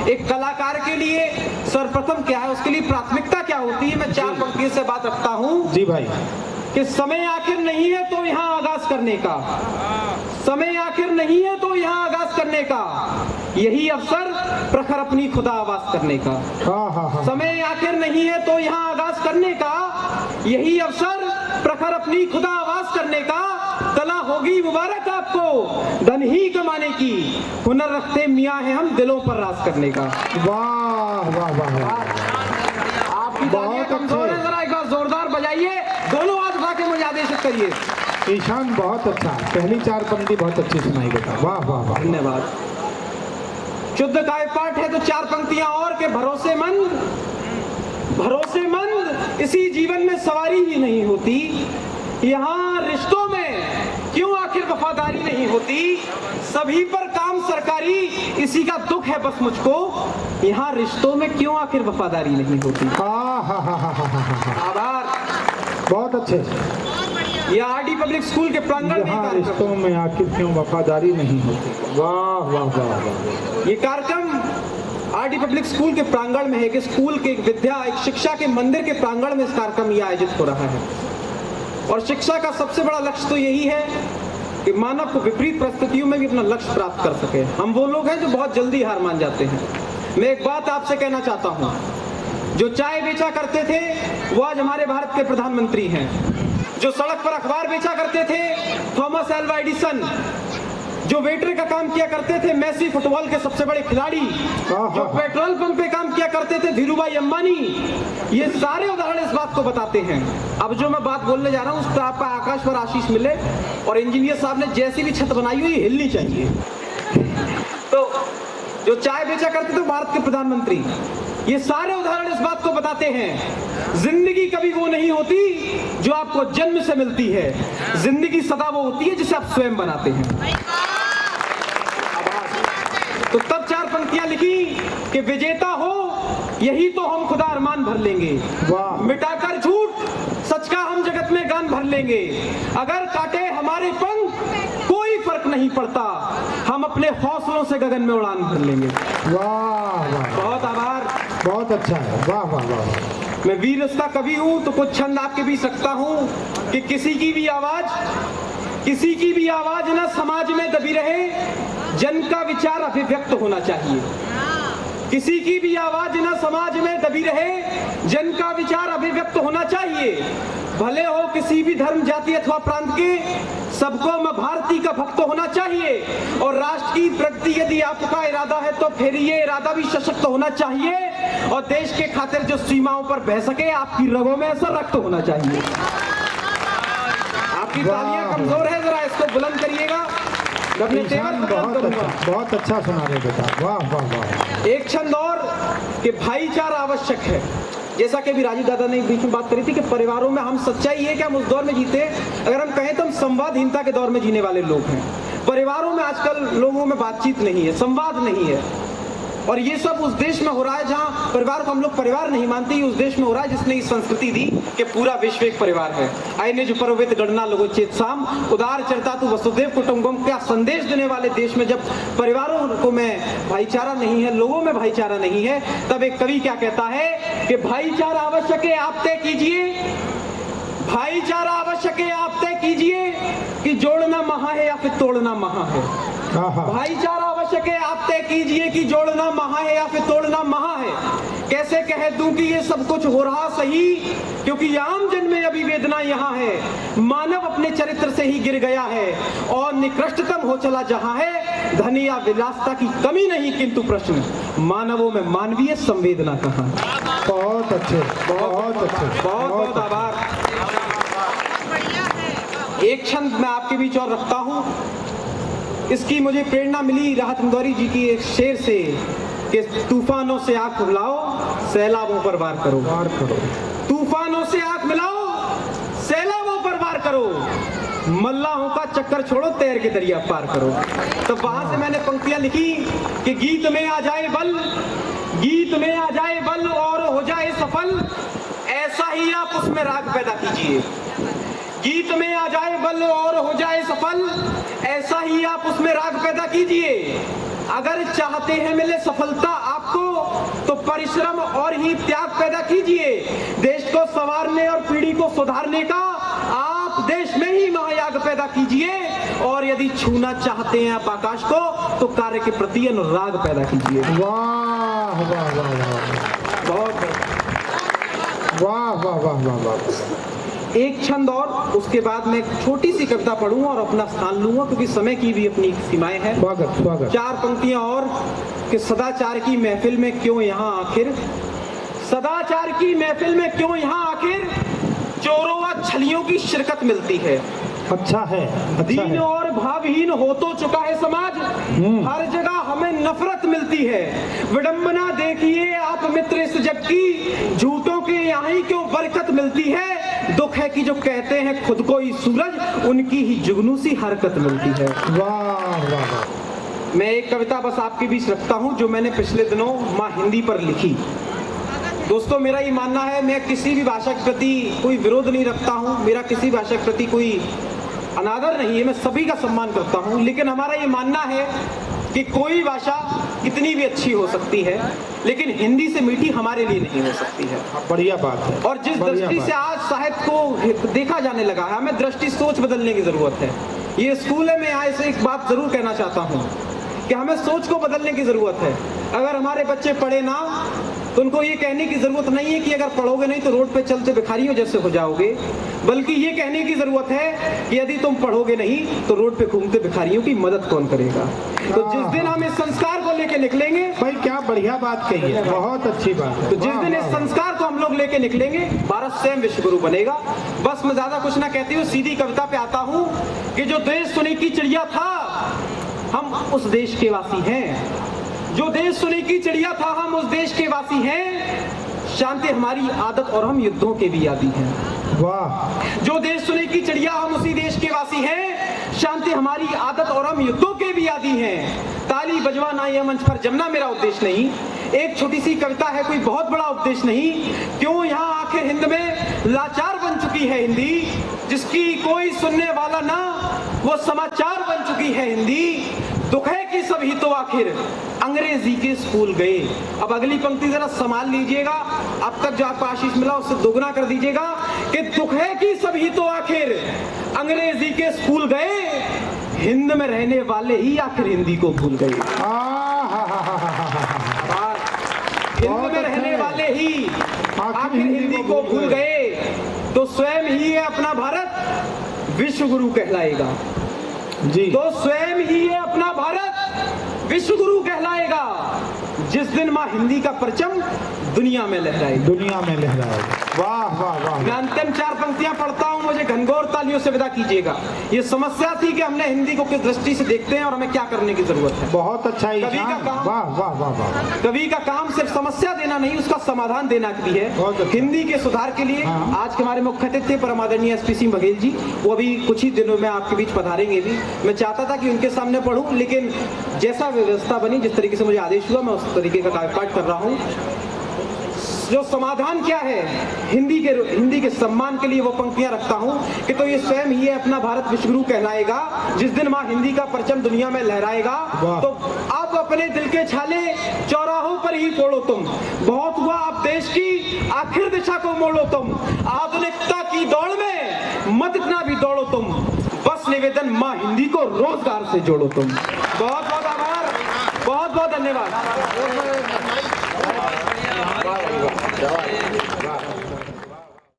एक कलाकार के लिए सर्वप्रथम क्या है, उसके लिए प्राथमिकता क्या होती है, मैं 4 पंक्तियों से बात रखता हूँ जी भाई। कि समय आखिर नहीं है तो यहाँ आगाज करने का, समय आखिर नहीं है तो यहाँ आगाज करने का, यही अवसर प्रखर अपनी खुदा आवाज करने का। समय आखिर नहीं है तो यहाँ आगाज करने का, यही अवसर प्रखर अपनी खुदा आवाज करने का। कला होगी मुबारक आपको धन ही कमाने की, हुनर रखते मियाँ हैं हम दिलों पर राज करने का। वाह वाह वाह वाह, आपकी तालियां कमजोर है, जरा एक बार जोरदार बजाइए, दोनों हाथ उठा के मुझे आदेशित करिए। ईशान बहुत अच्छा, पहली 4 पंक्ति बहुत अच्छी सुनाई बेटा, वाह वाह वाह, धन्यवाद। शुद्ध काव्य पाठ है तो 4 पंक्तियां और के भरोसेमंद, भरोसेमंद इसी जीवन में सवारी ही नहीं होती, यहाँ रिश्तों में क्यों आखिर वफादारी नहीं होती, सभी पर काम सरकारी इसी का दुख है बस मुझको, यहाँ रिश्तों में क्यों आखिर वफादारी नहीं होती। आभार, बहुत अच्छे। ये आरडी पब्लिक स्कूल के प्रांगण में रिश्तों में आखिर क्यों वफादारी नहीं होती, वाह वाह वाह वाह। ये कार्यक्रम आरडी पब्लिक स्कूल के प्रांगण में है कि स्कूल के एक विद्या, एक शिक्षा के मंदिर के प्रांगण में इस कार्यक्रम ये आयोजित हो रहा है। और शिक्षा का सबसे बड़ा लक्ष्य तो यही है कि मानव को विपरीत परिस्थितियों में भी अपना लक्ष्य प्राप्त कर सके। हम वो लोग हैं जो बहुत जल्दी हार मान जाते हैं। मैं एक बात आपसे कहना चाहता हूँ, जो चाय बेचा करते थे वो आज हमारे भारत के प्रधानमंत्री हैं, जो सड़क पर अखबार बेचा करते थे थॉमस एल्वा एडिसन, जो वेटर का काम किया करते थे मेसी फुटबॉल के सबसे बड़े खिलाड़ी, जो पेट्रोल पंप पे काम किया करते थे धीरूभाई अंबानी, ये सारे उदाहरण इस बात को बताते हैं। अब जो मैं बात बोलने जा रहा हूँ उस पर आपका आकाश पर आशीष मिले, और इंजीनियर साहब ने जैसी भी छत बनाई हुई हिलनी चाहिए। तो जो चाय बेचा करते थे भारत के प्रधानमंत्री, ये सारे उदाहरण इस बात को बताते हैं, जिंदगी कभी वो नहीं होती जो आपको जन्म से मिलती है, जिंदगी सदा वो होती है जिसे आप स्वयं बनाते हैं। तो तब 4 पंक्तियां लिखी कि विजेता हो यही तो हम खुदा अरमान भर लेंगे, मिटाकर झूठ सच का हम जगत में गान भर लेंगे, अगर काटे हमारे पंख कोई फर्क नहीं पड़ता, हम अपने हौसलों से गगन में उड़ान भर लेंगे। वाह वाह, बहुत आभार, बहुत अच्छा है, वाह वाह वाह। मैं वीर रस्ता कवि हूँ तो कुछ छंद आपके भी सकता हूँ कि किसी की भी आवाज ना समाज में दबी रहे, जन का विचार अभिव्यक्त होना चाहिए। किसी की भी आवाज ना समाज में दबी रहे, जन का विचार अभिव्यक्त होना चाहिए, भले हो किसी भी धर्म जाति अथवा प्रांत के, सबको मैं भारतीय का भक्त होना चाहिए, और राष्ट्र की प्रगति यदि आपका इरादा है तो फिर ये इरादा भी सशक्त होना चाहिए, और देश के खातिर जो सीमाओं पर बह सके आपकी रगों में ऐसा रक्त होना चाहिए। आपकी तालियां कमजोर है, जरा इसको बुलंद करिएगा। बहुत अच्छा सुना रहे बेटा, वाह वाह वाह। एक छंद और कि भाईचारा आवश्यक है, जैसा कि अभी राजीव दादा ने बीच में बात करी थी कि परिवारों में हम, सच्चाई है कि हम उस दौर में जीते, अगर हम कहें तो हम संवादहीनता के दौर में जीने वाले लोग हैं। परिवारों में आजकल लोगों में बातचीत नहीं है, संवाद नहीं है, और ये सब उस देश में हो रहा है जहाँ परिवार को हम लोग परिवार नहीं मानते, उस देश में हो रहा है जिसने इस संस्कृति दी कि पूरा विश्व एक परिवार है। आइने जो पर्वत गणना लोगो चेत साम उदार चरता तू वसुदेव कुटुंबकम का संदेश देने वाले देश में जब परिवारों को में भाईचारा नहीं है, लोगों में भाईचारा नहीं है, तब एक कवि क्या कहता है कि भाईचारा आवश्यक है आप तय कीजिए, भाईचारा आवश्यक है आप तय कीजिए कि जोड़ना महा है या फिर तोड़ना महा है। भाईचारा आवश्यक है आप तय कीजिए कि जोड़ना महा है या फिर तोड़ना महा है। कैसे कह दूं कि ये सब कुछ हो रहा सही, क्योंकि आम जन में अभी वेदना यहाँ है, मानव अपने चरित्र से ही गिर गया है और निकृष्टतम हो चला जहाँ है, धन या विलासता की कमी नहीं, किंतु प्रश्न मानवों में मानवीय संवेदना कहाँ। बहुत अच्छे, बहुत अच्छे, बहुत बहुत आभार। एक छंद मैं आपके बीच और रखता हूँ, इसकी मुझे प्रेरणा मिली राहत इंदौरी जी की एक शेर से कि तूफानों से आंख मिलाओ सैलाबों पर वार करो, तूफानों से आंख मिलाओ सैलाबों पर वार करो, मल्लाहों का चक्कर छोड़ो तैर के दरिया पार करो। तो वहां से मैंने पंक्तियां लिखी कि गीत में आ जाए बल, गीत में आ जाए बल और हो जाए सफल, ऐसा ही आप उसमें राग पैदा कीजिए। गीत में आ जाए बल और हो जाए सफल, ऐसा ही आप उसमें राग पैदा कीजिए। अगर चाहते हैं मिले सफलता आपको तो परिश्रम और ही त्याग पैदा कीजिए। देश को संवारने और पीढ़ी को सुधारने का आप देश में ही महायाग पैदा कीजिए। और यदि छूना चाहते हैं आप आकाश को तो कार्य के प्रति अनुराग पैदा कीजिए। वाह वाह वाह वाह बहुत वाह वाह वाह वाह वाह। एक छंद और उसके बाद मैं एक छोटी सी कविता पढ़ूंगा और अपना स्थान लूंगा, क्योंकि समय की भी अपनी सीमाएं हैं। स्वागत स्वागत। 4 पंक्तियां और कि सदाचार की महफिल में क्यों यहाँ आखिर, सदाचार की महफिल में क्यों यहाँ आखिर, चोरों व छलियों की शिरकत मिलती है। अच्छा है, अच्छा दीन है। और भावहीन हो तो चुका है समाज, हर जगह हमें नफरत मिलती है। विडंबना देखिए आप मित्र इस जग की, झूठों के यहाँ ही क्यों बरकत मिलती है। दुख है कि जो कहते हैं खुद को ही सूरज, उनकी ही जुगनू सी हरकत मिलती है। वाह वाह वाह। मैं एक कविता बस आपके बीच रखता हूँ जो मैंने पिछले दिनों माँ हिंदी पर लिखी। दोस्तों, मेरा ये मानना है, मैं किसी भी भाषा के प्रति कोई विरोध नहीं रखता हूँ, मेरा किसी भाषा के प्रति कोई अनादर नहीं है, मैं सभी का सम्मान करता हूँ। लेकिन हमारा ये मानना है कि कोई भाषा कितनी भी अच्छी हो सकती है, लेकिन हिंदी से मीठी हमारे लिए नहीं हो सकती है। बढ़िया बात है। और जिस दृष्टि से आज साहित्य को देखा जाने लगा है, हमें दृष्टि सोच बदलने की जरूरत है। ये स्कूल है, मैं यहाँ से एक बात जरूर कहना चाहता हूँ कि हमें सोच को बदलने की जरूरत है। अगर हमारे बच्चे पढ़े ना तो उनको ये कहने की जरूरत नहीं है कि अगर पढ़ोगे नहीं तो रोड पे चलते भिखारियों जैसे हो जाओगे, बल्कि ये कहने की जरूरत है कि यदि तुम पढ़ोगे नहीं तो रोड पे घूमते भिखारियों की मदद कौन करेगा। तो जिस दिन हम इस संस्कार को लेके निकलेंगे, भाई क्या बढ़िया बात कही है, बहुत अच्छी बात है। तो जिस दिन इस संस्कार को हम लोग लेके निकलेंगे, भारत स्वयं विश्व गुरु बनेगा। बस मैं ज्यादा कुछ ना कहती हूँ, सीधी कविता पे आता हूँ कि जो देश सुने की चिड़िया था हम उस देश के वासी हैं। जो देश सुने की चिड़िया था हम उस देश के वासी हैं। शांति हमारी आदत और हम युद्धों के भी आदी हैं। वाह। जो देश सुने की चिड़िया हम उसी देश के वासी हैं। शांति हमारी आदत और हम युद्धों के भी आदी हैं। ताली बजवाना यह मंच पर जमना मेरा उद्देश्य नहीं, एक छोटी सी कविता है, कोई बहुत बड़ा उपदेश नहीं। क्यों यहाँ आखिर हिंद में लाचार बन चुकी है हिंदी, जिसकी कोई सुनने वाला ना वो समाचार बन चुकी है हिंदी। दुख है कि सभी तो आखिर अंग्रेजी के स्कूल गए। अब अगली पंक्ति जरा संभाल लीजिएगा, अब तक जो आपको आशीष मिला उससे दोगुना कर दीजिएगा कि दुख है कि सभी तो आखिर अंग्रेजी के स्कूल गए, हिंद में रहने वाले ही आखिर हिंदी को भूल गए। हिंद में रहने वाले ही आखिर हिंदी को भूल गए, तो स्वयं ही है अपना भारत विश्व गुरु कहलाएगा जी। तो स्वयं ही ये अपना भारत विश्व गुरु कहलाएगा, जिस दिन माँ हिंदी का परचम दुनिया में लहराएगा। दुनिया में लहराएगा। वाह वाह वाह। मैं अंतिम 4 पंक्तियां पढ़ता हूं, मुझे घनघोर तालियों से विदा कीजिएगा। ये समस्या थी कि हमने हिंदी को किस दृष्टि से देखते हैं और हमें क्या करने की जरूरत है। बहुत अच्छा कवि का काम, वाह वाह वाह वाह। कवि का काम सिर्फ समस्या देना नहीं, उसका समाधान देना भी है। बहुत अच्छा। हिंदी के सुधार के लिए आज के हमारे मुख्य अतिथि थे परम आदरणीय एसपी सिंह बघेल जी, वो अभी कुछ ही दिनों में आपके बीच पधारेंगे भी। मैं चाहता था कि उनके सामने पढ़ूं, लेकिन जैसा व्यवस्था बनी, जिस तरीके से मुझे आदेश हुआ, मैं उस तरीके का काव्यपाठ कर रहा हूं। जो समाधान क्या है हिंदी के सम्मान के लिए वो पंक्तियां रखता हूं कि तो ये स्वयं ही अपना भारत विश्वगुरु कहलाएगा, जिस दिन माँ हिंदी का परचम दुनिया में लहराएगा। तो अब अपने दिल के छाले चौराहों पर ही फोड़ो तुम, बहुत हुआ अब देश की आखिर दिशा को मोड़ो तुम। आधुनिकता की दौड़ में मत इतना भी दौड़ो तुम, बस निवेदन माँ हिंदी को रोजगार से जोड़ो तुम। बहुत बहुत आभार, बहुत बहुत धन्यवाद।